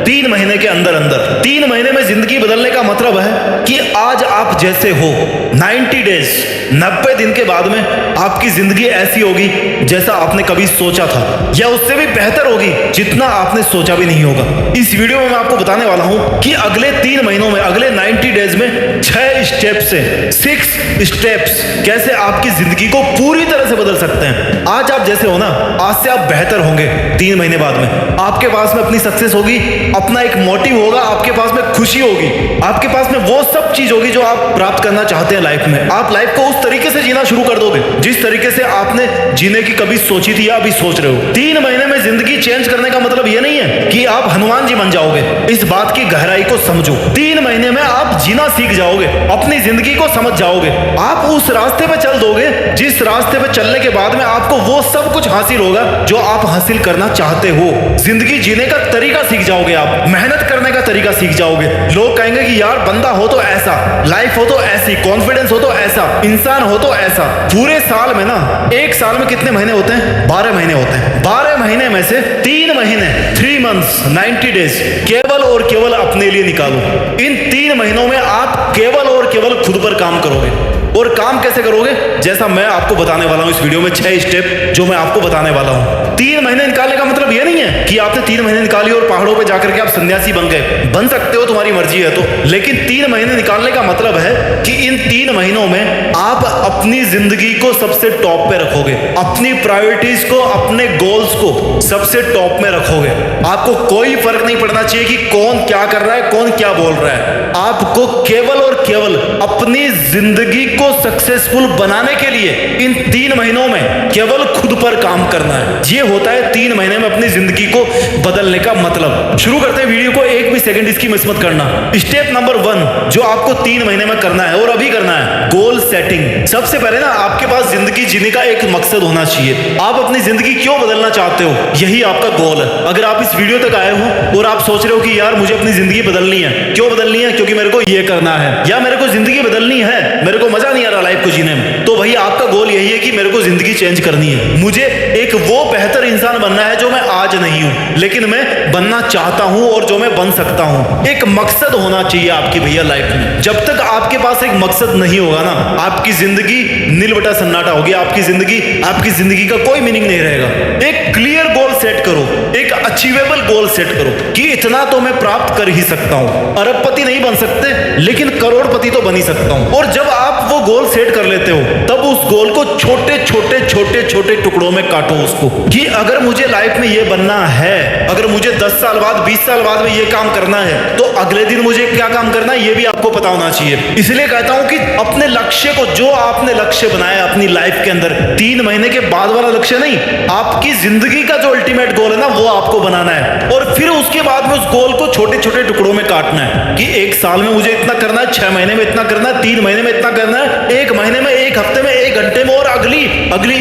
3 महीने के अंदर अंदर। 3 महीने में जिंदगी बदलने का मतलब है कि आज आप जैसे हो 90 डेज 90 दिन के बाद में आपकी जिंदगी ऐसी होगी जैसा आपने कभी सोचा था, या उससे भी बेहतर होगी जितना आपने सोचा भी नहीं होगा। इस वीडियो में मैं आपको बताने वाला हूं कि अगले 3 महीनों में, अगले 90 डेज में 6 स्टेप्स से 6 स्टेप्स कैसे आपकी जिंदगी को पूरी तरह से बदल सकते हैं। आज आप जैसे हो ना, आज से आप बेहतर होंगे। 3 महीने बाद में आपके पास में अपनी सक्सेस होगी, अपना एक मोटिव होगा, आपके पास में खुशी होगी, आपके पास में वो सब चीज होगी जो आप प्राप्त करना चाहते हैं लाइफ में। आप लाइफ को उस तरीके से जीना शुरू कर दोगे जिस तरीके से आपने जीने की कभी सोची थी या अभी सोच रहे हो। 3 महीने में जिंदगी चेंज करने का मतलब ये नहीं है कि आप हनुमान जी बन जाओगे। इस बात की गहराई को समझो। 3 महीने में आप जीना सीख जाओगे, अपनी जिंदगी को समझ जाओगे, आप उस रास्ते पे चल दोगे जिस रास्ते पे चलने के बाद में आपको वो सब कुछ हासिल होगा जो आप हासिल करना चाहते हो। जिंदगी जीने का तरीका सीख जाओगे, आप मेहनत करने का तरीका सीख जाओगे। लोग कहेंगे कि यार बंदा हो तो ऐसा, लाइफ हो तो ऐसी, कॉन्फिडेंस हो तो ऐसा, इंसान हो तो ऐसा। पूरे साल में ना, एक साल में कितने महीने होते हैं? 12 महीने होते हैं। 12 महीने में से 3 महीने 3 मंथ्स 90 डेज केवल और केवल अपने लिए निकालो। इन 3 महीनों में आप केवल और केवल खुद पर काम करोगे। और काम कैसे करोगे? जैसा मैं आपको बताने वाला हूं इस वीडियो में, 6 स्टेप जो मैं आपको बताने वाला हूं। 3 महीने निकालने का मतलब यह नहीं है कि आपने 3 महीने निकाली और पहाड़ों पे जाकर के आप सन्यासी बन गए। बन सकते हो, तुम्हारी मर्जी है तो, लेकिन 3 महीने निकालने का मतलब है कि इन 3 महीनों में आप अपनी जिंदगी को सबसे टॉप पे रखोगे, अपनी प्रायोरिटीज को, अपने गोल्स को सबसे टॉप में रखोगे। आपको कोई फर्क नहीं पड़ना चाहिए कि कौन क्या कर रहा है, कौन क्या बोल रहा है। आपको केवल और केवल अपनी जिंदगी को सक्सेसफुल बनाने के लिए इन 3 महीनों में केवल खुद पर काम करना है। ये होता है 3 महीने में अपनी जिंदगी को बदलने का मतलब। शुरू करते हैं वीडियो को, एक भी सेकंड इसकी मिस मत करना। स्टेप नंबर 1 जो आपको 3 महीने में करना है और अभी करना है, गोल सेटिंग। सबसे पहले ना आपके पास जिंदगी जीने का एक मकसद होना चाहिए। आप अपनी जिंदगी क्यों बदलना चाहते हो, यही आपका गोल है। अगर आप इस वीडियो तक आए हो और आप सोच रहे हो कि यार मुझे अपनी जिंदगी बदलनी है, क्यों बदलनी है? क्योंकि मेरे को ये करना है, या मेरे को जिंदगी बदलनी है, मेरे को मजा नहीं आ रहा लाइफ को जीने में, तो भाई आपका गोल यही है कि मेरे को जिंदगी चेंज करनी है। मुझे एक वो बेहतर इंसान बनना है जो मैं आज नहीं हूं, लेकिन मैं बनना चाहता हूं और जो मैं बन सकता हूं। एक मकसद होना चाहिए आपकी भैया लाइफ में। जब तक आपके पास एक मकसद नहीं होगा ना, आपकी जिंदगी नीलबटा सन्नाटा होगी। आपकी जिंदगी का कोई मीनिंग नहीं रहेगा। एक क्लियर गोल सेट करो, एक अचीवेबल गोल सेट करो कि इतना तो मैं प्राप्त कर ही सकता हूं। अरबपति नहीं बन सकते, लेकिन करोड़पति तो बन ही सकता हूं। और जब आप वो गोल सेट कर लेते हो, तब उस गोल को छोटे छोटे टुकड़ों में काटो उसको, कि अगर मुझे लाइफ में ये बनना है, अगर मुझे 10 साल बाद 20 साल बाद में ये काम करना है, तो अगले दिन मुझे क्या काम करना है ये भी आपको पता होना चाहिए। इसलिए कहता हूं कि अपने लक्ष्य को, जो आपने लक्ष्य बनाया अपनी लाइफ के अंदर, 3 महीने के बाद वाला लक्ष्य नहीं, आपकी जिंदगी का जो अल्टीमेट गोल है ना, वो आपको बनाना है। और फिर उसके बाद में उस गोल को छोटे छोटे टुकड़ों में काटना है कि 1 साल में मुझे इतना करना है, 6 महीने में इतना करना है, 3 महीने में इतना करना है, 1 महीने में, 1 हफ्ते में, 1 घंटे में, और अगली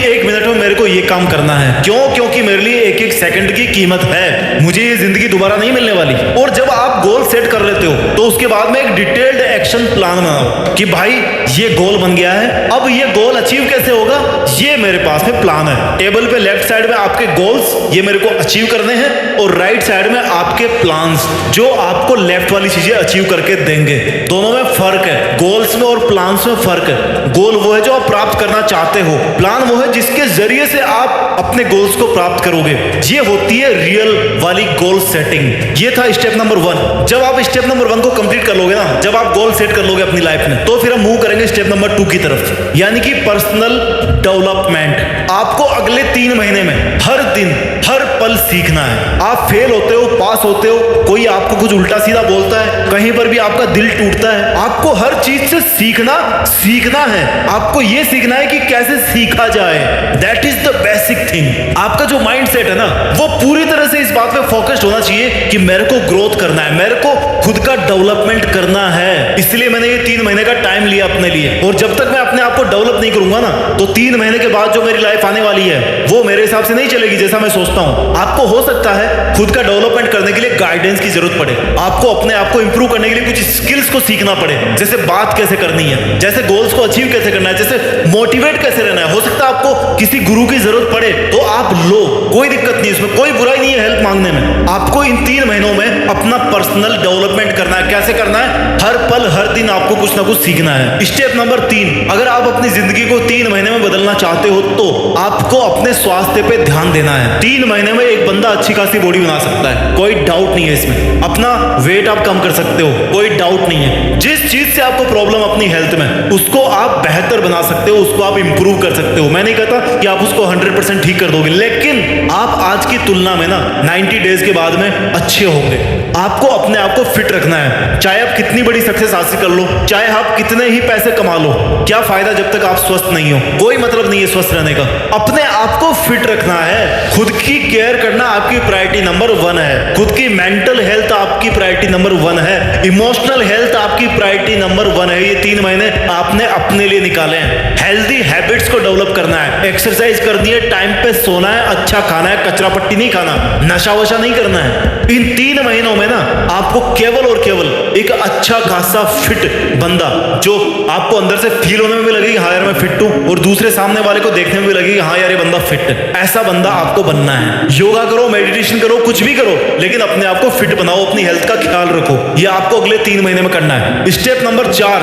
1 मिनट में मेरे को ये काम करना है। क्यों? क्योंकि मेरे लिए 1 सेकंड की कीमत है। मुझे ये जिंदगी दोबारा नहीं मिलने वाली। और जब आप गोल सेट कर लेते हो, तो उसके बाद में एक डिटेल्ड एक्शन प्लान बनाओ कि भाई ये गोल बन गया है, अब ये गोल अचीव कैसे होगा, ये मेरे पास में प्लान है। टेबल पे लेफ्ट साइड में आपके गोल्स, ये मेरे को अचीव करने हैं, और राइट साइड में आपके प्लान्स, जो आपको लेफ्ट वाली चीजें अचीव करके देंगे। दोनों में फर्क है, गोल्स में और प्लान्स में फर्क है। गोल वो है जो आप प्राप्त करना चाहते हो, प्लान वो है जिसके जरिए से आप अपने गोल्स को प्राप्त करोगे। ये होती है रियल वाली गोल सेटिंग। ये था स्टेप नंबर 1। जब आप स्टेप नंबर 1 को कंप्लीट कर लोगे ना, जब आप गोल सेट कर लोगे अपनी लाइफ में, तो फिर हम मूव करेंगे स्टेप नंबर 2 की तरफ, यानी कि पर्सनल डेवलपमेंट। आपको अगले 3 महीने में हर दिन, हर पल सीखना है। आप फेल होते हो, पास होते हो, कोई आपको कुछ उल्टा सीधा बोलता है, कहीं पर भी आपका दिल टूटता है, आपको हर चीज से सीखना है। आपको यह सीखना है कि कैसे सीखा जाए। That is the basic thing. आपका जो माइंड सेट है ना, वो पूरी तरह से इस बात पे फोकस्ड होना चाहिए कि मेरे को ग्रोथ करना है, मेरे को खुद का डेवलपमेंट करना है। इसलिए मैंने ये 3 महीने का टाइम लिया अपने लिए। और जब तक मैं अपने आप को डेवलप नहीं करूंगा ना, तो 3 महीने के बाद जो मेरी लाइफ आने वाली है वो मेरे हिसाब से नहीं चलेगी जैसा मैं सोचता हूं। आपको हो सकता है खुद का डेवलपमेंट करने के लिए गाइडेंस की जरूरत पड़े, आपको अपने आप को इंप्रूव करने के लिए कुछ स्किल्स को सीखना पड़े, जैसे बात कैसे करनी है, जैसे गोल्स को अचीव कैसे करना है, जैसे मोटिवेट कैसे रहना है। हो सकता है आपको किसी गुरु की जरूरत पड़े तो आप लो, कोई दिक्कत नहीं, इसमें कोई बुराई नहीं है हेल्प मांगने में। आपको इन 3 महीनों में अपना पर्सनल डेवलपमेंट करना है। कैसे करना है? हर पल हर दिन आपको कुछ ना कुछ सीखना है। स्टेप नंबर 3, अगर आप अपनी जिंदगी को 3 महीने में बदलना चाहते हो तो आपको अपने स्वास्थ्य पे ध्यान देना है। 3 महीने में एक बंदा अच्छी खासी बॉडी बना सकता है, कोई डाउट नहीं है इसमें। अपना वेट आप कम कर सकते हो, कोई डाउट नहीं है। जिस चीज से आपको प्रॉब्लम अपनी हेल्थ में, उसको आप बेहतर बना सकते हो, उसको आप इंप्रूव कर सकते हो। मैं नहीं कहता कि आप उसको 100% ठीक कर दोगे, लेकिन आप आज की तुलना में ना 90 डेज के बाद में अच्छे होंगे। आपको अपने आप को फिट रखना है। चाहे आप कितनी बड़ी सक्सेस हासिल कर लो, चाहे आप कितने ही पैसे कमा लो, क्या फायदा जब तक आप स्वस्थ नहीं हो? कोई मतलब नहीं है स्वस्थ रहने का। अपने आप को फिट रखना है, खुद की केयर करना आपकी प्रायोरिटी नंबर 1 है। खुद की मेंटल हेल्थ आपकी प्रायोरिटी नंबर 1 है। इमोशनल हेल्थ आपकी प्रायोरिटी नंबर 1 है। ये 3 महीने आपने अपने लिए निकाले हैं। हेल्दी हैबिट्स को डेवलप करना है, एक्सरसाइज करनी है, टाइम पे सोना है, अच्छा खाना है, कचरा पट्टी नहीं खाना, नशा वशा नहीं करना है। इन 3 महीनों में ना आपको केवल और केवल एक अच्छा खासा फिट बंदा, जो आपको अंदर से फील होने में भी लगे कि हाँ यार मैं फिट हूं, और दूसरे सामने वाले को देखने में भी लगे कि हाँ यार ये बंदा फिट है, ऐसा बंदा आपको बनना है। योगा करो, मेडिटेशन करो, कुछ भी करो, लेकिन अपने आप को फिट बनाओ, अपनी हेल्थ का ख्याल रखो। ये आपको अगले 3 महीने में करना है। स्टेप नंबर 4,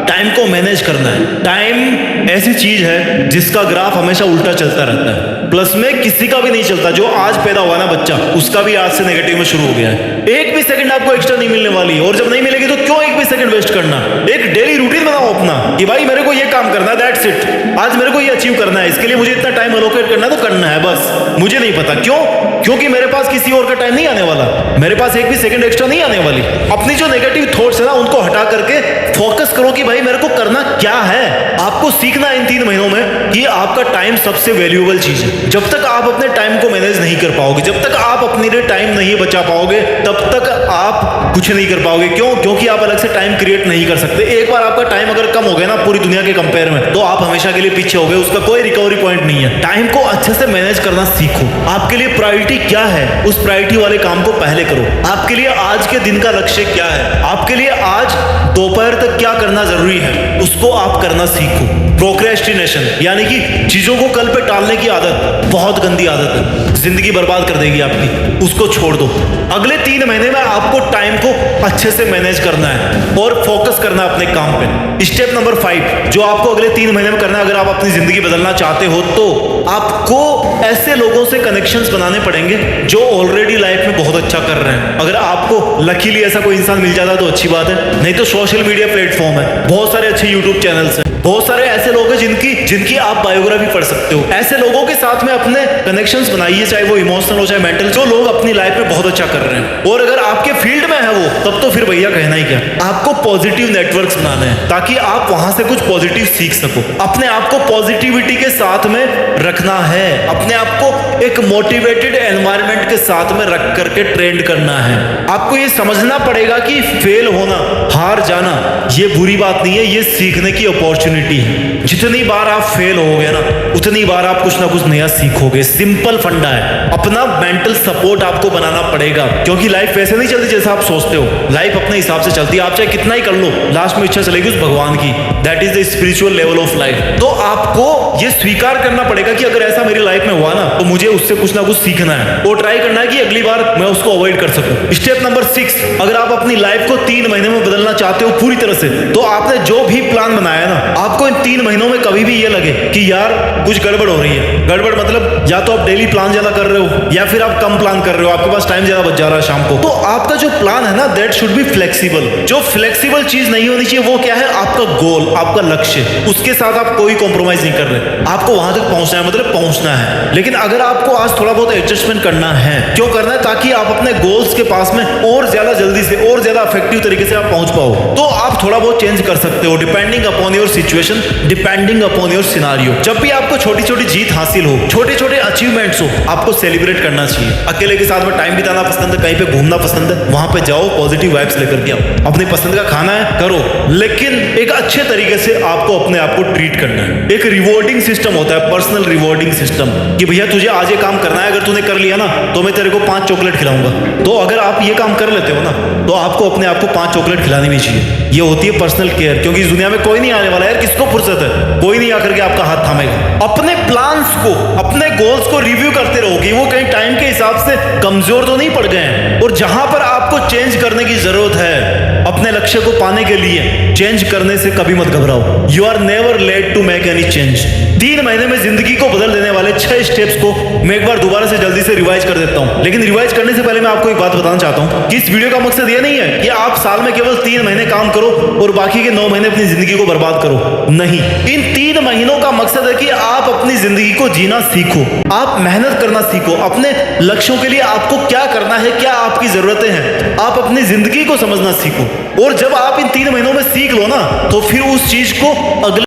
टाइम को मैनेज करना है। टाइम ऐसी चीज है जिसका ग्राफ हमेशा उल्टा चलता रहता है। प्लस में किसी का भी नहीं चलता। जो आज पैदा हुआ ना बच्चा, उसका भी आज से नेगेटिव में शुरू हो गया है। एक भी सेकंड आपको एक्स्ट्रा नहीं मिलने वाली, और जब नहीं मिलेगी तो क्यों एक भी सेकंड वेस्ट करना। एक डेली रूटीन बनाओ अपना कि भाई मेरे को ये काम करना है, दैट्स इट। आज मेरे को ये अचीव करना है, इसके लिए मुझे इतना टाइम एलोकेट करना है तो करना है बस। मुझे नहीं पता क्यों, क्योंकि मेरे पास किसी और का टाइम नहीं आने वाला, मेरे पास एक भी सेकंड एक्स्ट्रा नहीं आने वाली। अपनी जो नेगेटिव थॉट्स है ना, उनको हटा करके फोकस करो कि भाई मेरे को करना क्या है। आपको सीखना है इन 3 महीनों में कि आपका टाइम सबसे वैल्यूएबल चीज है। जब तक आप अपने टाइम को मैनेज नहीं कर पाओगे, जब तक आप अपने लिए टाइम नहीं बचा पाओगे, तब तक आप कुछ नहीं कर पाओगे। क्यों? क्योंकि आप अलग से टाइम क्रिएट नहीं कर सकते। एक बार आपका टाइम अगर कम हो गया ना पूरी दुनिया के कंपेयर में, तो आप हमेशा के लिए पीछे हो गए, उसका कोई रिकवरी पॉइंट नहीं है। टाइम को अच्छे से मैनेज करना सीखो। आपके लिए प्रायोरिटी क्या है, उस प्रायोरिटी वाले काम को पहले करो। आपके लिए आज के दिन का लक्ष्य क्या है, आपके लिए आज दोपहर तक क्या करना जरूरी है, उसको आप करना सीखो। प्रोक्रेस्टिनेशन यानी कि चीजों को कल पे टालने की आदत बहुत गंदी आदत है, जिंदगी बर्बाद कर देगी आपकी, उसको छोड़ दो। अगले 3 महीने में आपको टाइम को अच्छे से मैनेज करना है और फोकस करना है अपने काम पे। स्टेप नंबर 5 जो आपको अगले 3 महीने में करना है, अगर आप अपनी जिंदगी बदलना चाहते हो तो आपको ऐसे लोगों से कनेक्शंस बनाने पड़ेंगे जो ऑलरेडी लाइफ में बहुत अच्छा कर रहे हैं। अगर आपको लकीली ऐसा कोई इंसान मिल जाता है तो अच्छी बात है, नहीं तो सोशल मीडिया प्लेटफॉर्म है, बहुत सारे अच्छे यूट्यूब चैनल्स हैं, बहुत सारे ऐसे लोग हैं जिनकी आप बायोग्राफी पढ़ सकते हो। ऐसे लोगों के साथ में अपने कनेक्शंस बनाइए, चाहे वो इमोशनल हो चाहे मेंटल, जो लोग अपनी लाइफ में बहुत अच्छा कर रहे हैं। और अगर आपके फील्ड में है वो, तब तो फिर भैया कहना ही क्या। आपको पॉजिटिव नेटवर्क्स बनाने हैं ताकि आप वहां से कुछ पॉजिटिव सीख सको। अपने आप को पॉजिटिविटी के साथ में रखना है, अपने आप को एक मोटिवेटेड एनवायरनमेंट के साथ में रख करके ट्रेंड करना है। आपको ये समझना पड़ेगा कि फेल होना, हार जाना, ये बुरी बात नहीं है, ये सीखने की अपॉर्चुनिटी है। जितनी बार आप फेल होगे ना, उतनी बार आप कुछ ना कुछ नया सीखोगे। सिंपल फंडा है। अपना मेंटल सपोर्ट आपको बनाना पड़ेगा, क्योंकि लाइफ वैसे नहीं चलती जैसा आप सोचते हो। लाइफ अपने हिसाब से चलती है, आप चाहे कितना ही कर लो, लास्ट में इच्छा चलेगी उस भगवान की। That is the spiritual level of life. तो आपको ये स्वीकार करना पड़ेगा कि अगर ऐसा मेरी लाइफ में हुआ ना, तो मुझे उससे कुछ ना कुछ सीखना है और ट्राई करना है कि अगली बार मैं उसको अवॉइड कर सकूं। स्टेप नंबर 6 अगर आप अपनी लाइफ को 3 महीने में बदलना चाहते हो पूरी तरह से, तो आपने जो भी प्लान बनाया ना, आपको इन 3 महीनों में कभी भी ये लगे कि यार कुछ गड़बड़ हो रही है। गड़बड़ मतलब या तो आप डेली प्लान ज्यादा कर रहे हो या फिर आप कम प्लान कर रहे हो, आपके पास टाइम ज्यादा बच जा रहा है शाम को। तो आपका जो प्लान है ना, दैट शुड बी फ्लेक्सिबल। जो फ्लेक्सिबल चीज नहीं होनी चाहिए वो क्या है, आपका गोल, आपका लक्ष्य, उसके साथ आप कोई कॉम्प्रोमाइज नहीं कर रहे। आपको वहां तक पहुंचना है, मतलब पहुंचना है। लेकिन अगर आपको आज थोड़ा बहुत एडजस्टमेंट करना है, क्यों करना है, ताकि आप अपने गोल्स के पास में और ज्यादा जल्दी से और ज्यादा इफेक्टिव तरीके से आप पहुंच पाओ, तो आप थोड़ा बहुत चेंज कर सकते हो depending upon your situation, depending upon your scenario. जब भी आपको छोटी छोटी जीत हासिल हो, छोटे छोटे अचीवमेंट्स हो, आपको सेलिब्रेट करना चाहिए। अकेले के साथ में टाइम बिताना पसंद है, कहीं पे घूमना पसंद है, वहां पे जाओ, पॉजिटिव वाइब्स लेकर के आओ। अपनी पसंद का खाना है करो, लेकिन एक अच्छे तरीके से आपको अपने आप को ट्रीट करना है। एक रिवॉर्डिंग सिस्टम होता है, पर्सनल रिवॉर्डिंग सिस्टम, कि भैया तुझे आज ये काम करना है, अगर तूने कर लिया ना तो मैं तेरे को 5 चॉकलेट खिलाऊंगा। तो अगर आप ये काम कर लेते हो ना तो आपको अपने आप को 5 चॉकलेट खिलानी भी चाहिए। ये होती है पर्सनल केयर, क्योंकि इस दुनिया में कोई नहीं आने वाला यार, किसको फुर्सत है, कोई नहीं आकर के आपका हाथ थामेगा। अपने प्लान्स को, अपने गोल्स को रिव्यू करते रहोगे, वो कहीं टाइम के हिसाब से कमजोर तो नहीं पड़ गए हैं। और जहां पर आपको चेंज करने की जरूरत है अपने लक्ष्य को पाने के लिए, चेंज करने से कभी मत घबराओ। You are never late to make any change. 3 महीने में जिंदगी को बदल देने वाले 6 स्टेप्स को मैं एक बार दोबारा से जल्दी से रिवाइज कर देता हूं। लेकिन रिवाइज करने से पहले मैं आपको एक बात बताना चाहता हूं कि इस वीडियो का मकसद ये नहीं है कि आप साल में केवल 3 महीने काम करो और बाकी के 9 महीने अपनी जिंदगी को बर्बाद करो। नहीं, इन 3 महीनों का मकसद है कि आप अपनी जिंदगी को जीना सीखो, आप मेहनत करना सीखो, अपने लक्ष्यों के लिए आपको क्या करना है, क्या आपकी जरूरतें हैं, आप अपनी जिंदगी को समझना सीखो। और जब आप इन 3 महीनों में सीख लो ना तो फिर उस चीज को अगले